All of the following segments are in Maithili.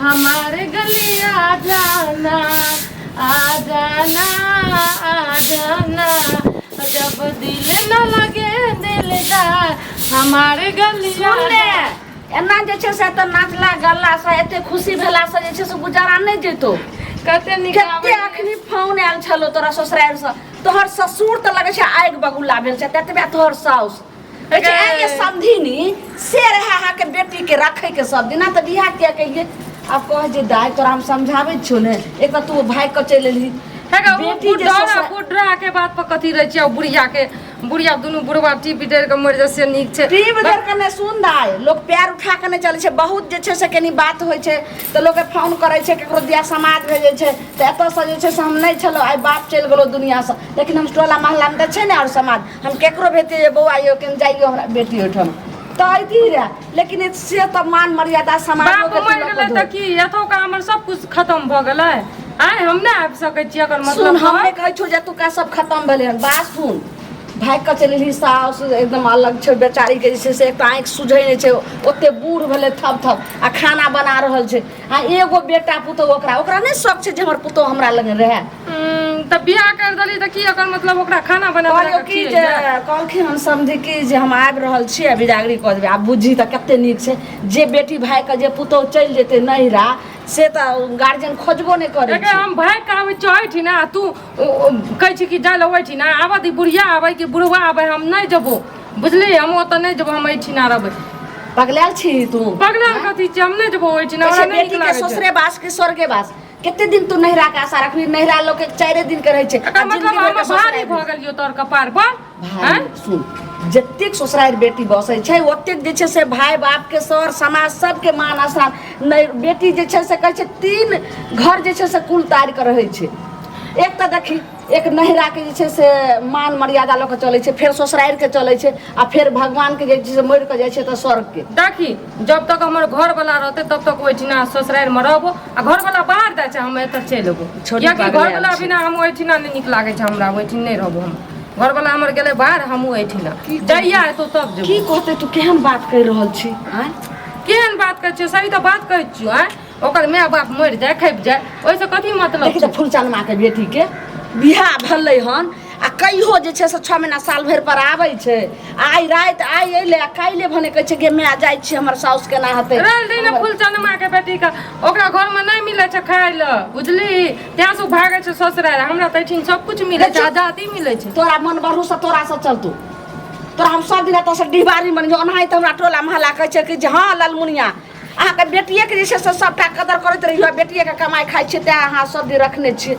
हमारे गली आ जाना आ जाना आ जाना, जब दिल न लगे दिलदार हमारे गली आ जाना। एना जे छै से त नाचला गल्ला से एते खुशी भेला से जे छै से गुजारा नहीं जेतो। कते कते अखनी फोन आयल छलो तोरा ससुराल से, तोहर ससुर त लगे छै आगि बगुला भेल छै, ततबे तोहर साउस ये समझीनी से रहा के बेटी के रखे के सब दिना त बियाह किया कहिए। अब कह जे दाई तोरा हम समझावे छो ने, एक त तू भाई क चल एली बेटी बुढ़ा के बात पर कथी रह छै, बुढ़िया दुनू बुढ़वा टीप डर के मर जैसे नीक छै। टीप डर के ने सुन दाई, लोग पैर उठा के ने चले छै। बहुत जे छै से कनी बात होय छै त लोग के फोन करे छै, केकरो दिया समाज भेजे छै त एत से जे छै से हम नहीं छलो, आइ बाप चल गेलो दुनिया से, लेकिन हम टोला मोहल्ला में छै ने और समाज हम केकरो भेते जे बौआ यो केन जाइयो हमरा बेटी ओठम त आइती रे। लेकिन से त मान मर्यादा समाज बाप मर गेलै त की एतो का हमर सब कुछ खत्म भ गेलै। आइ हम ना आबि सकै छी, अगर मतलब सुन हम नहीं कहै छौ जे तू का सब खत्म भेलै हन। बात सुन, भाई के चलेली साउस एकदम अलग छै बेचारी के, जैसे से एक आँख सुझै नहीं छै, ओते बूढ़ भेले थप थप आ खाना बना रहल छै। आ एगो बेटा पुतो ओकरा नहीं शौक छै जे हमर पुतो हमरा लग रहे त बियाह कर दली त की एकर मतलब ओकरा खाना बना कहलियो की जे कहलखिन हम समझी की जे हम आबि रहल छी आ बिदागरी क देबै। आब बुझी त कते नीक छै जे बेटी भाई के जे पुतो चल जेते नहिरा से त गार्जियन खोजबो नहीं करे छै। हम भाई का आबै छी ना, तू कहै छी कि जाय लबै छी ना, आबा दी बुढ़िया आबै कि बुढ़वा आबै हम नहीं जबो, बुझली हम ओत नहीं जबो, हम एठी ना रहबै। पगलाल छी तू? पगलाल कथी छी, हम नहीं जबो एठी ना, हमरा नहीं बेटी के ससुरे बास के स्वर्गे बास। केते दिन तू नहिरा के आशा रखबी? नहिरा लोग के 4 दिन के रहे छै, मतलब हम भारी भ गेलियो तोर कपार पर। भाई सुन, जतेक ससुराल बेटी बसै छै ओतेक जे छै से भाई बाप के सर समाज सबके मान आसान नहीं। बेटी जे छै से कहै छै 3 घर जे छै से कुल तार के रहे छै। एक त देखी एक नहिरा के जे छै से मान मर्यादा लोग के चले छै, फिर ससुराल के चले छै, आ फिर भगवान के जे छै से मर के जाय छै त स्वर्ग के। देखी जब तक हमर घर वाला रहते तब तक ओइठिना ससुराल में रहबो, आ घर वाला बाहर जाय छै हम एत चल एबो। कियाकि घर वाला बिना हम ओइठिना नहीं निक लागे छै, हमरा ओइठिन नहीं रहबो। हम घर वाला हमर गेले बाहर, हम ओइठिना जइया एतो तब जेबो। की कहते तू केहन बात कह रहल छी? हैं केहन बात कहै छियो? सही त बात कहै छियो। हैं ओकर माय बाप मर जाए खैब जाए ओइसे कथी मतलब छै? फुलचनमा के बेटी के बियाह भलै हन आ कहियो जे छै से 6 महीना साल भर पर आबै छै। आई रात आई एले काइले भने कहै छै गे मैं जाय छी हमर साउस के ना हते रल दिन फुलचनमा के बेटी का ओकरा घर में नहीं मिले छै खाय ल, बुझली? त्या से भागे छै ससुराल, हमरा तैठिन सब कुछ मिले छै, आजादी मिले छै। तोरा मन बरहु से तोरा से चलतू, तोरा हम सब दिन त से डिहबारी मन जो ओनाहि त हमरा टोला मोहल्ला कहै छै कि जे हां ललमुनिया अहाँ के बेटिए के जे छै से सबटा कदर करैत रहियो, बेटिए के कमाई खाइ छै ते अहाँ सब दिन रखने छी।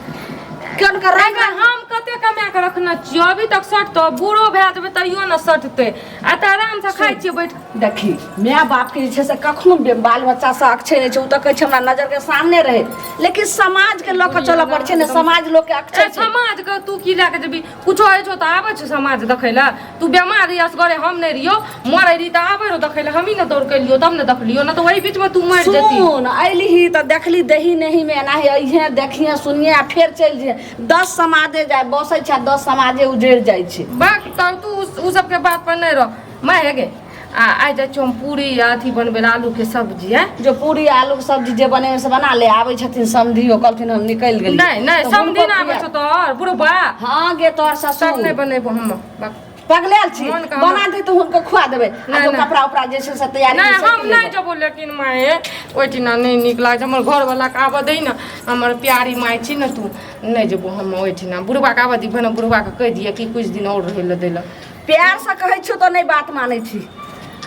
केन कर हम कते कमा के रखना छियो? अभी तक सट तो बूढ़ो भए जेबे तइयो न सटते, आ त आराम से खाइ छियै बैठ। देखी माय बाप के जे छै से कखनो बाल बच्चा से अक्षय नहीं छै, उ त कहै छै हमरा नजर के सामने रहे, लेकिन समाज के लोग के चल पड़ छै ने, समाज लोग के अक्षय छै। समाज के तू की लाके जेबी? कुछो होइ छो त आबै छ समाज देखै ला? तू बीमार रही असगरे हम नहीं रहियो, मरै रही त आबै रो देखै ला, हमही न दौड़ के लियो तब न देखलियो, न त वही बीच में तू मर जती। सुन आइली ही त देखली दही नहीं में नाही अइहे देखिए सुनिए आ फिर चल जे 10 समाजे जाय बसै छै, 10 समाजे उजड़ जाय छै। बात तब तू उ सब के बात पर नहीं रह। मैं हेगे आ जाय छो हम पूरी अथी बनबे आलू के सब्जी है, जो पूरी आलू के सब्जी जे बने से बना ले। आबै छथिन समधियो कहलथिन हम निकल गेली। नहीं समधी ना आबै छ तोर बुढ़बा? हां गे तोर ससुर सब नहीं बनेबो हम। पगलेल छी बना दे तो हुनको खुआ देबे, आ जो कपड़ा उपड़ा जे से तैयारी नहीं हम नहीं जबो। लेकिन माए ओइठिना नहीं निक लागे, हमर घर वाला के आबे दे न, हमर प्यारी माय छी न तू, नहीं जबो हम ओइठिना। बुढ़बा के आबे दी भने बुढ़बा के कह दिए कि कुछ दिन और रहे ल देला। प्यार से कहै छो तो नहीं बात मानै छी,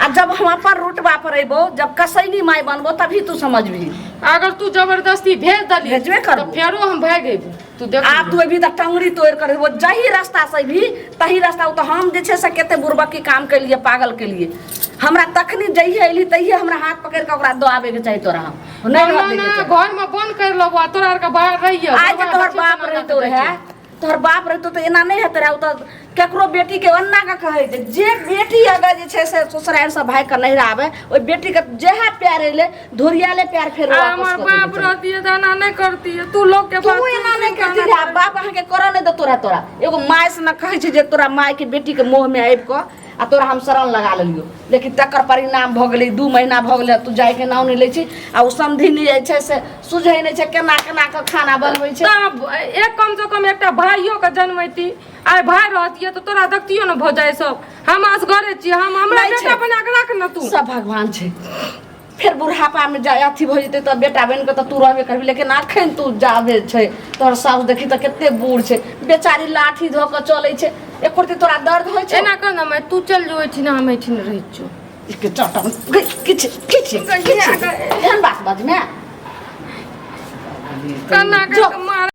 आ जब हम अपन रुतबा पर अइबो, जब कसैली माय बनबो तभी तू समझबी। अगर तू जबरदस्ती भेज दली भेजबे करबो तो फेरो हम भाग जेबो। तू देख आ तू अभी तक टंगड़ी तोड़ कर वो जही रास्ता से भी तही रास्ता तो हम जे छै से केते बुरबकी काम के लिए पागल के लिए हमरा तखनी जही अइली तही हमरा हाथ पकड़ के ओकरा दबावे के चाहिए। तोरा हम नहीं घर में बंद कर लो, तोरा आर के बाहर रहिए। आज तोहर बाप रहतो रहे, तोहर बाप रहतो तो एना नहीं हेते रहे। तो केकरो बेटी के अन्ना का कहे जे बेटी अगर जे छै से ससुराल से भाई के नहीं आवे, ओई बेटी के जेहा प्यार एले धोरियाले प्यार फेर वापस कर दे। हमर बाप रहती है दाना नहीं करती है, तू लोग के बात तू एना नहीं करती है। बाप अहाँ के कर नहीं दे तोरा एगो माय से न कहे छै जे तोरा माय के बेटी के मोह में आइब क आ तोरा हम शरण लगा लेलियो लेकिन तकर परिणाम भऽ गेलै 2 महीना भऽ गेलै तू जाय के नाम नहीं लै छी आ ओ समधिनी जे छै से सुझै नहीं छै केना केना के खाना बनबै छै तब एक कम से कम एकटा भाइयो के जन्मैती आइ भाई रहतिए तो तोरा देखतियो न भऽ जाय सब हम असगरे छी हम हमरा नहीं बेटा छै। बना के राख न तू सब भगवान छै फिर बुढ़ापा में जा अथी भऽ जेतै तऽ बेटा बनि के तऽ तू रहबे करबी लेकिन अखन तू जाबे छै तोहर साउस देखी तऽ कते बूढ़ छै बेचारी लाठी धऽ के चलै छै एक रती तोरा दर्द होइ छै एना कर न मैं तू चल जो छी ना हम एठिन रहै छियो के चटा किछ किछ एहन बात बाजमे कना के मार